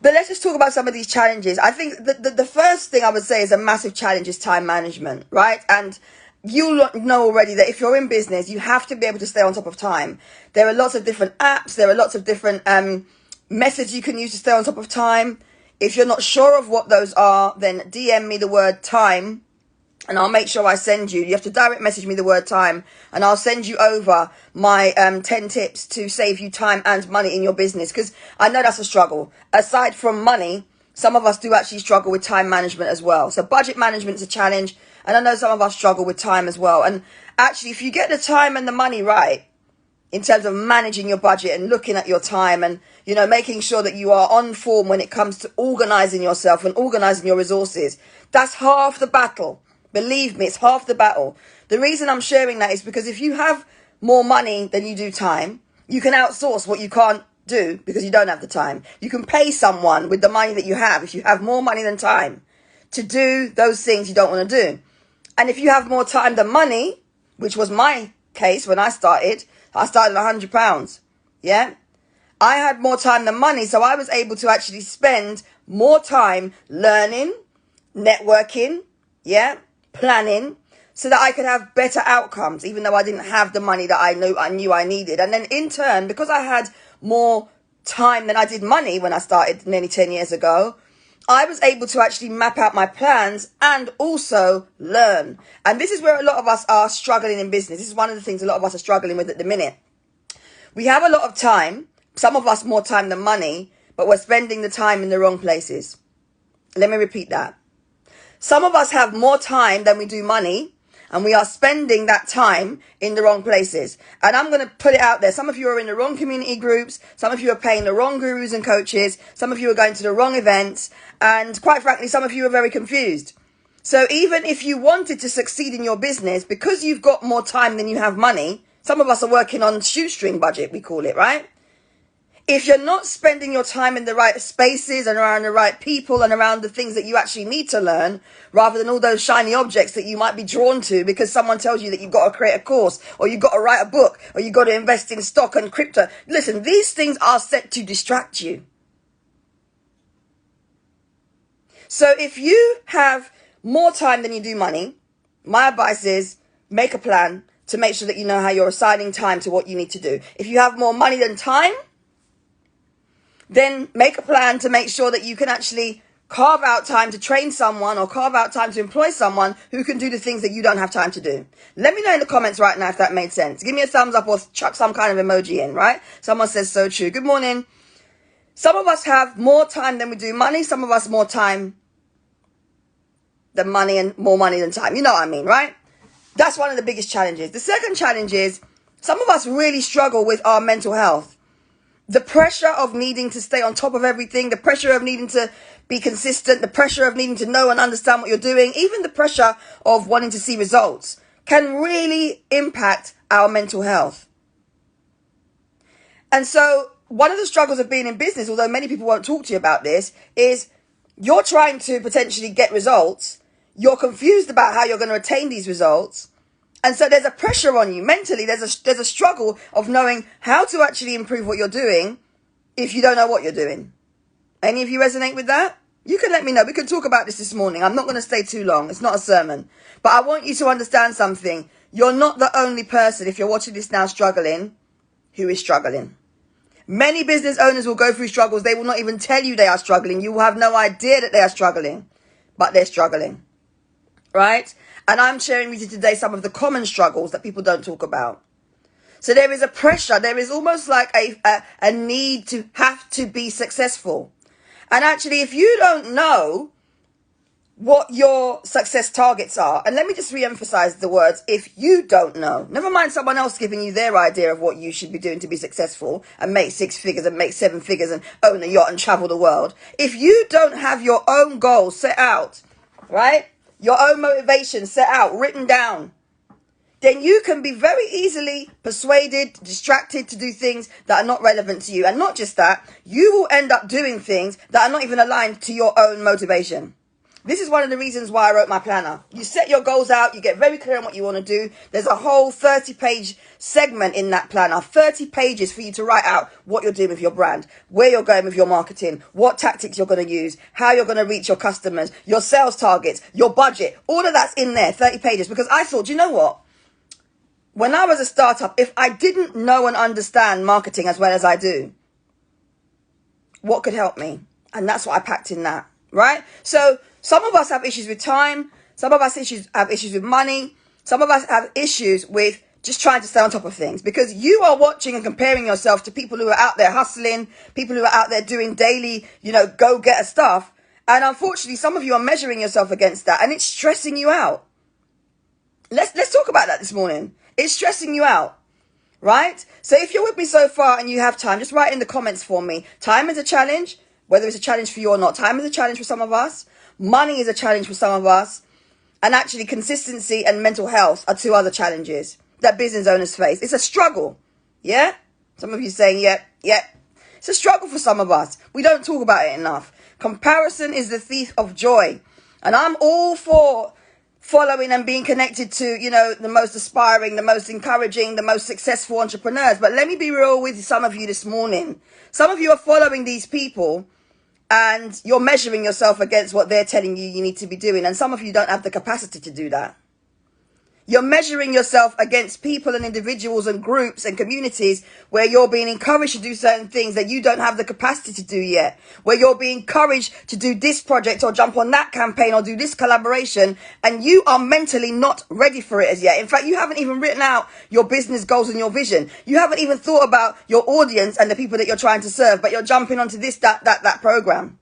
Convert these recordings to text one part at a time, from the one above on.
But let's just talk about some of these challenges. I think the first thing I would say is a massive challenge is time management, right? And you know already that if you're in business, you have to be able to stay on top of time. There are lots of different apps. There are lots of different methods you can use to stay on top of time. If you're not sure of what those are, then DM me the word time and I'll make sure I send you. You have to direct message me the word time and I'll send you over my 10 tips to save you time and money in your business, because I know that's a struggle. Aside from money, some of us do actually struggle with time management as well. So budget management is a challenge, and I know some of us struggle with time as well. And actually, if you get the time and the money right, in terms of managing your budget and looking at your time and, making sure that you are on form when it comes to organizing yourself and organizing your resources, that's half the battle. Believe me, it's half the battle. The reason I'm sharing that is because if you have more money than you do time, you can outsource what you can't do because you don't have the time. You can pay someone with the money that you have, if you have more money than time, to do those things you don't want to do. And if you have more time than money, which was my case when I started on £100. Yeah. I had more time than money, so I was able to actually spend more time learning, networking, planning, so that I could have better outcomes, even though I didn't have the money that I knew I needed. And then in turn, because I had more time than I did money when I started nearly 10 years ago, I was able to actually map out my plans and also learn. And this is where a lot of us are struggling in business. This is one of the things a lot of us are struggling with at the minute. We have a lot of time, some of us more time than money, but we're spending the time in the wrong places. Let me repeat that. Some of us have more time than we do money, and we are spending that time in the wrong places. And I'm going to put it out there. Some of you are in the wrong community groups. Some of you are paying the wrong gurus and coaches. Some of you are going to the wrong events. And quite frankly, some of you are very confused. So even if you wanted to succeed in your business, because you've got more time than you have money, some of us are working on shoestring budget, we call it, right? If you're not spending your time in the right spaces and around the right people and around the things that you actually need to learn, rather than all those shiny objects that you might be drawn to because someone tells you that you've got to create a course or you've got to write a book or you've got to invest in stock and crypto. Listen, these things are set to distract you. So if you have more time than you do money, my advice is make a plan to make sure that you know how you're assigning time to what you need to do. If you have more money than time, then make a plan to make sure that you can actually carve out time to train someone or carve out time to employ someone who can do the things that you don't have time to do. Let me know in the comments right now if that made sense. Give me a thumbs up or chuck some kind of emoji in, right? Someone says so true. Good morning. Some of us have more time than we do money. Some of us more time than money and more money than time. You know what I mean, right? That's one of the biggest challenges. The second challenge is some of us really struggle with our mental health. The pressure of needing to stay on top of everything, the pressure of needing to be consistent, the pressure of needing to know and understand what you're doing, even the pressure of wanting to see results can really impact our mental health. And so one of the struggles of being in business, although many people won't talk to you about this, is you're trying to potentially get results. You're confused about how you're going to attain these results. And so there's a pressure on you mentally. There's a struggle of knowing how to actually improve what you're doing if you don't know what you're doing. Any of you resonate with that? You can let me know. We can talk about this morning. I'm not going to stay too long. It's not a sermon. But I want you to understand something. You're not the only person, if you're watching this now struggling, who is struggling. Many business owners will go through struggles. They will not even tell you they are struggling. You will have no idea that they are struggling. But they're struggling. Right? And I'm sharing with you today some of the common struggles that people don't talk about. So there is a pressure. There is almost like a need to have to be successful. And actually, if you don't know what your success targets are, and let me just re-emphasize the words, if you don't know, never mind someone else giving you their idea of what you should be doing to be successful and make 6 figures and make 7 figures and own a yacht and travel the world. If you don't have your own goals set out, right? Your own motivation set out, written down, then you can be very easily persuaded, distracted to do things that are not relevant to you. And not just that, you will end up doing things that are not even aligned to your own motivation. This is one of the reasons why I wrote my planner. You set your goals out, you get very clear on what you want to do. There's a whole 30-page segment in that planner, 30 pages for you to write out what you're doing with your brand, where you're going with your marketing, what tactics you're going to use, how you're going to reach your customers, your sales targets, your budget. All of that's in there, 30 pages. Because I thought, you know what? When I was a startup, if I didn't know and understand marketing as well as I do, what could help me? And that's what I packed in that, right? So some of us have issues with time. Some of us have issues with money. Some of us have issues with just trying to stay on top of things, because you are watching and comparing yourself to people who are out there hustling, people who are out there doing daily, go-getter stuff. And unfortunately, some of you are measuring yourself against that, and it's stressing you out. Let's talk about that this morning. It's stressing you out, right? So if you're with me so far and you have time, just write in the comments for me. Time is a challenge, whether it's a challenge for you or not. Time is a challenge for some of us. Money is a challenge for some of us. And actually, consistency and mental health are two other challenges that business owners face. It's a struggle. Yeah? Some of you saying, yeah. It's a struggle for some of us. We don't talk about it enough. Comparison is the thief of joy. And I'm all for following and being connected to, the most aspiring, the most encouraging, the most successful entrepreneurs. But let me be real with some of you this morning. Some of you are following these people and you're measuring yourself against what they're telling you need to be doing. And some of you don't have the capacity to do that. You're measuring yourself against people and individuals and groups and communities where you're being encouraged to do certain things that you don't have the capacity to do yet. Where you're being encouraged to do this project or jump on that campaign or do this collaboration, and you are mentally not ready for it as yet. In fact, you haven't even written out your business goals and your vision. You haven't even thought about your audience and the people that you're trying to serve, but you're jumping onto this, that program.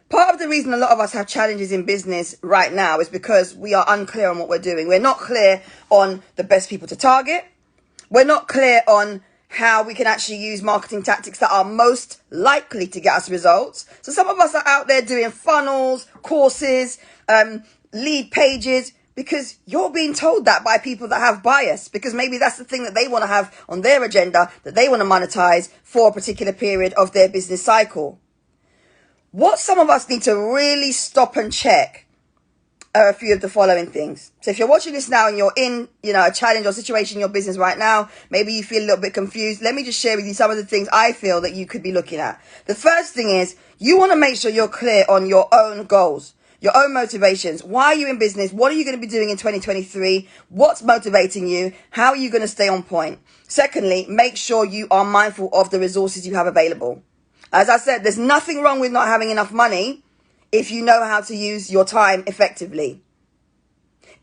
Part of the reason a lot of us have challenges in business right now is because we are unclear on what we're doing. We're not clear on the best people to target. We're not clear on how we can actually use marketing tactics that are most likely to get us results. So some of us are out there doing funnels, courses, lead pages, because you're being told that by people that have bias, because maybe that's the thing that they want to have on their agenda, that they want to monetize for a particular period of their business cycle. What some of us need to really stop and check are a few of the following things. So if you're watching this now and you're in, a challenge or situation in your business right now, maybe you feel a little bit confused. Let me just share with you some of the things I feel that you could be looking at. The first thing is you want to make sure you're clear on your own goals, your own motivations. Why are you in business? What are you going to be doing in 2023? What's motivating you? How are you going to stay on point? Secondly, make sure you are mindful of the resources you have available. As I said, there's nothing wrong with not having enough money if you know how to use your time effectively.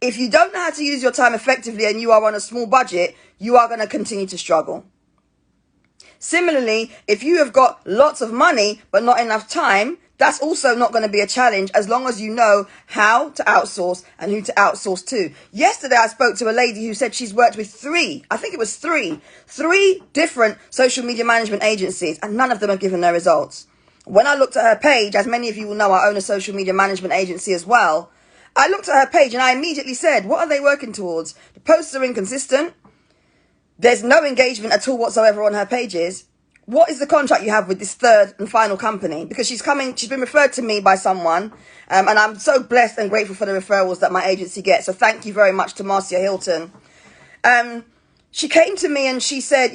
If you don't know how to use your time effectively and you are on a small budget, you are going to continue to struggle. Similarly, if you have got lots of money but not enough time, that's also not going to be a challenge as long as you know how to outsource and who to outsource to. Yesterday, I spoke to a lady who said she's worked with three different social media management agencies, and none of them have given her results. When I looked at her page, as many of you will know, I own a social media management agency as well. I looked at her page and I immediately said, what are they working towards? The posts are inconsistent. There's no engagement at all whatsoever on her pages. What is the contract you have with this third and final company? Because she's been referred to me by someone, and I'm so blessed and grateful for the referrals that my agency gets. So thank you very much to Marcia Hilton. She came to me and she said,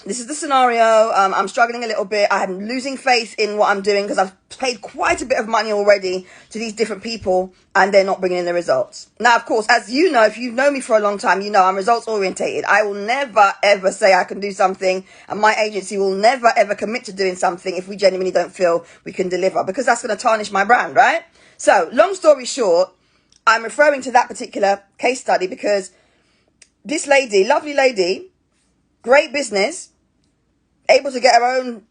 this is the scenario. I'm struggling a little bit. I'm losing faith in what I'm doing because I've paid quite a bit of money already to these different people and they're not bringing in the results. Now, of course, as you know, if you've known me for a long time, I'm results orientated. I will never, ever say I can do something, and my agency will never, ever commit to doing something if we genuinely don't feel we can deliver, because that's going to tarnish my brand, right? So long story short, I'm referring to that particular case study because this lady, lovely lady, great business, able to get her own,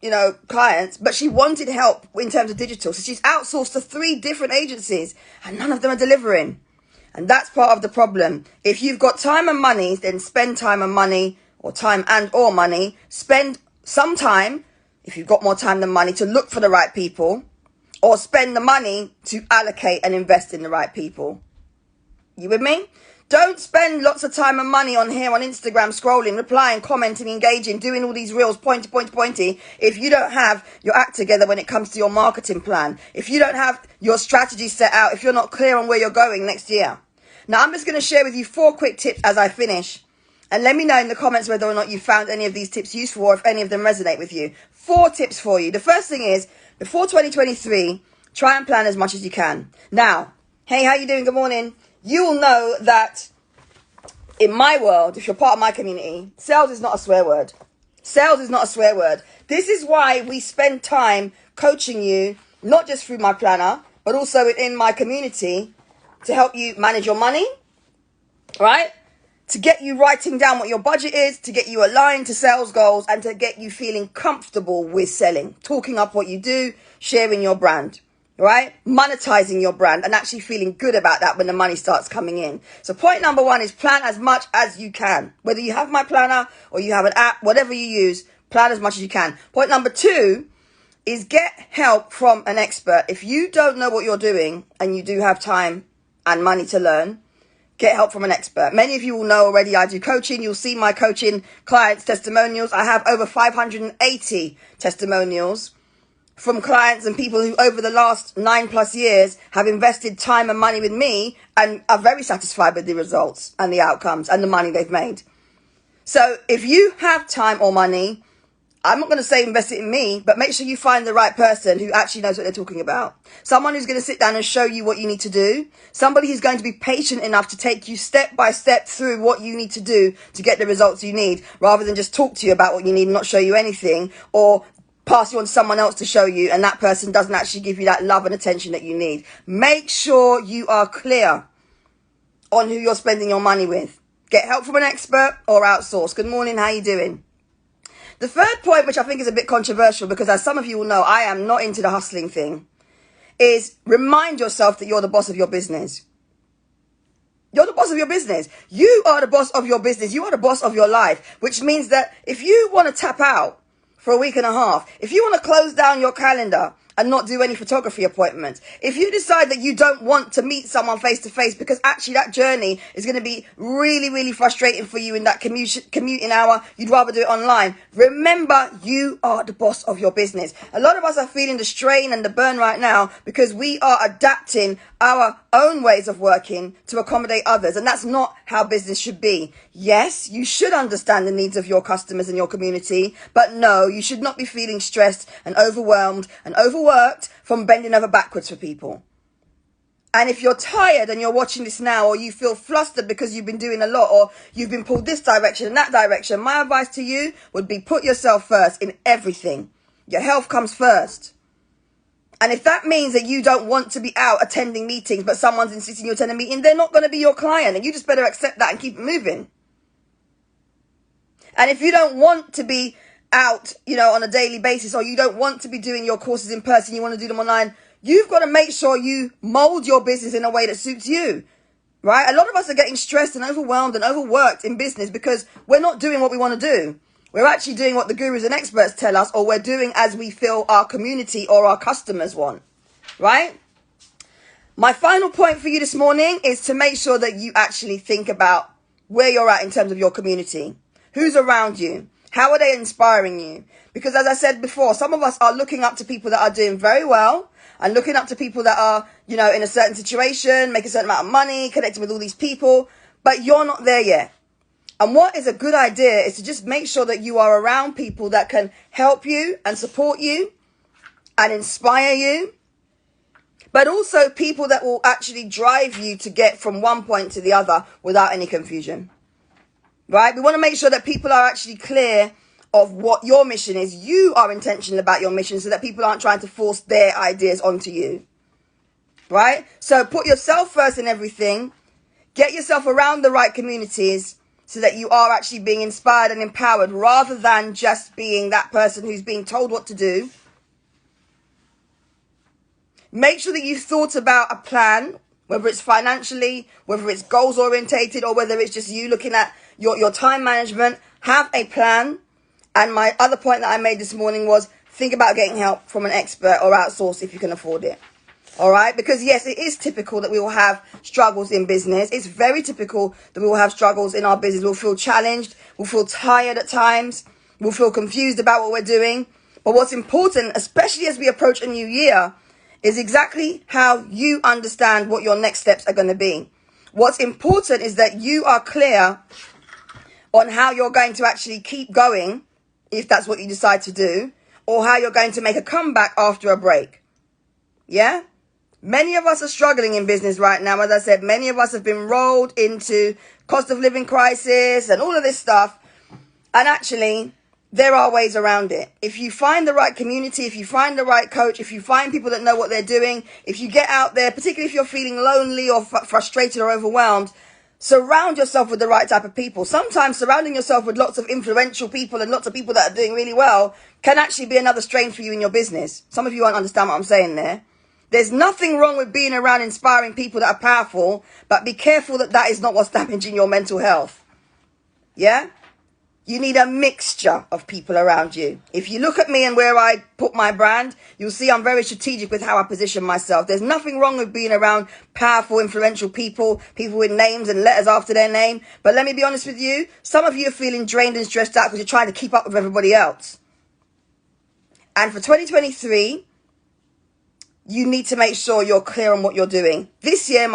clients, but she wanted help in terms of digital. So she's outsourced to 3 different agencies and none of them are delivering. And that's part of the problem. If you've got time and money, then spend time and money, or time and or money. Spend some time, if you've got more time than money, to look for the right people, or spend the money to allocate and invest in the right people. You with me? Don't spend lots of time and money on here on Instagram scrolling, replying, commenting, engaging, doing all these reels, pointy, if you don't have your act together when it comes to your marketing plan. If you don't have your strategy set out, if you're not clear on where you're going next year. Now, I'm just going to share with you 4 quick tips as I finish. And let me know in the comments whether or not you found any of these tips useful or if any of them resonate with you. 4 tips for you. The first thing is, before 2023, try and plan as much as you can. Now, hey, how you doing? Good morning. You will know that in my world, if you're part of my community, sales is not a swear word. Sales is not a swear word. This is why we spend time coaching you, not just through my planner, but also within my community to help you manage your money, right? To get you writing down what your budget is, to get you aligned to sales goals, and to get you feeling comfortable with selling, talking up what you do, sharing your brand. Right? Monetizing your brand and actually feeling good about that when the money starts coming in. So point number 1 is plan as much as you can. Whether you have my planner or you have an app, whatever you use, plan as much as you can. Point number 2 is get help from an expert. If you don't know what you're doing and you do have time and money to learn, get help from an expert. Many of you will know already I do coaching. You'll see my coaching clients' testimonials. I have over 580 testimonials from clients and people who over the last 9+ years have invested time and money with me and are very satisfied with the results and the outcomes and the money they've made. So if you have time or money, I'm not going to say invest it in me, but make sure you find the right person who actually knows what they're talking about. Someone who's going to sit down and show you what you need to do. Somebody who's going to be patient enough to take you step by step through what you need to do to get the results you need, rather than just talk to you about what you need and not show you anything, or pass you on to someone else to show you, and that person doesn't actually give you that love and attention that you need. Make sure you are clear on who you're spending your money with. Get help from an expert or outsource. Good morning, how you doing? The third point, which I think is a bit controversial, because as some of you will know, I am not into the hustling thing, is remind yourself that you're the boss of your business. You're the boss of your business. You are the boss of your business. You are the boss of your life, which means that if you want to tap out for a week and a half, if you want to close down your calendar and not do any photography appointments, if you decide that you don't want to meet someone face to face because actually that journey is going to be really, really frustrating for you in that commuting hour, you'd rather do it online. Remember, you are the boss of your business. A lot of us are feeling the strain and the burn right now because we are adapting our own ways of working to accommodate others, and that's not how business should be. Yes, you should understand the needs of your customers and your community, but no, you should not be feeling stressed and overwhelmed and overworked from bending over backwards for people. And if you're tired and you're watching this now, or you feel flustered because you've been doing a lot, or you've been pulled this direction and that direction, my advice to you would be put yourself first in everything. Your health comes first. And if that means that you don't want to be out attending meetings, but someone's insisting you attend a meeting, they're not going to be your client, and you just better accept that and keep it moving. And if you don't want to be out, on a daily basis, or you don't want to be doing your courses in person, you want to do them online, you've got to make sure you mold your business in a way that suits you, right? A lot of us are getting stressed and overwhelmed and overworked in business because we're not doing what we want to do. We're actually doing what the gurus and experts tell us, or we're doing as we feel our community or our customers want, right? My final point for you this morning is to make sure that you actually think about where you're at in terms of your community. Who's around you? How are they inspiring you? Because as I said before, some of us are looking up to people that are doing very well and looking up to people that are, in a certain situation, make a certain amount of money, connecting with all these people, but you're not there yet. And what is a good idea is to just make sure that you are around people that can help you and support you and inspire you, but also people that will actually drive you to get from one point to the other without any confusion, right? We want to make sure that people are actually clear of what your mission is. You are intentional about your mission so that people aren't trying to force their ideas onto you, right? So put yourself first in everything. Get yourself around the right communities so that you are actually being inspired and empowered rather than just being that person who's being told what to do. Make sure that you've thought about a plan, whether it's financially, whether it's goals orientated, or whether it's just you looking at your time management. Have a plan. And my other point that I made this morning was think about getting help from an expert or outsource if you can afford it. All right, because yes, it is typical that we will have struggles in business. It's very typical that we will have struggles in our business. We'll feel challenged. We'll feel tired at times. We'll feel confused about what we're doing. But what's important, especially as we approach a new year, is exactly how you understand what your next steps are going to be. What's important is that you are clear on how you're going to actually keep going, if that's what you decide to do, or how you're going to make a comeback after a break. Yeah? Many of us are struggling in business right now. As I said, many of us have been rolled into cost of living crisis and all of this stuff. And actually, there are ways around it. If you find the right community, if you find the right coach, if you find people that know what they're doing, if you get out there, particularly if you're feeling lonely or frustrated or overwhelmed, surround yourself with the right type of people. Sometimes surrounding yourself with lots of influential people and lots of people that are doing really well can actually be another strain for you in your business. Some of you won't understand what I'm saying there. There's nothing wrong with being around inspiring people that are powerful, but be careful that that is not what's damaging your mental health. Yeah? You need a mixture of people around you. If you look at me and where I put my brand, you'll see I'm very strategic with how I position myself. There's nothing wrong with being around powerful, influential people, people with names and letters after their name. But let me be honest with you, some of you are feeling drained and stressed out because you're trying to keep up with everybody else. And for 2023, you need to make sure you're clear on what you're doing. This year,